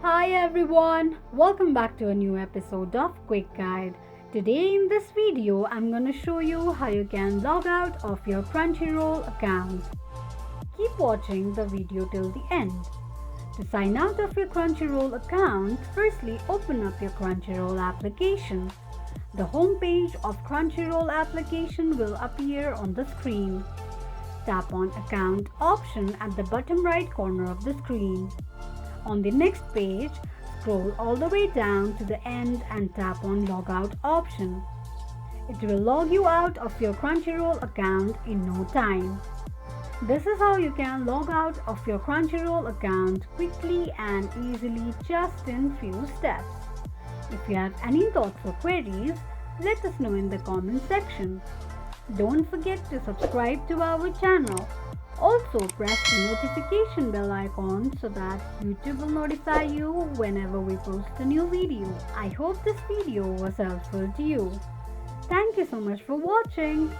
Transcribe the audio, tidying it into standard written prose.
Hi everyone, welcome back to a new episode of Quick Guide. Today in this video, I'm gonna show you how you can log out of your Crunchyroll account. Keep watching the video till the end. To sign out of your Crunchyroll account, firstly open up your Crunchyroll application. The home page of Crunchyroll application will appear on the screen. Tap on Account option at the bottom right corner of the screen. On the next page, scroll all the way down to the end and tap on Logout option. It will log you out of your Crunchyroll account in no time. This is how you can log out of your Crunchyroll account quickly and easily just in few steps. If you have any thoughts or queries, let us know in the comment section. Don't forget to subscribe to our channel. Also press the notification bell icon so that YouTube will notify you whenever we post a new video. I hope this video was helpful to you. Thank you so much for watching.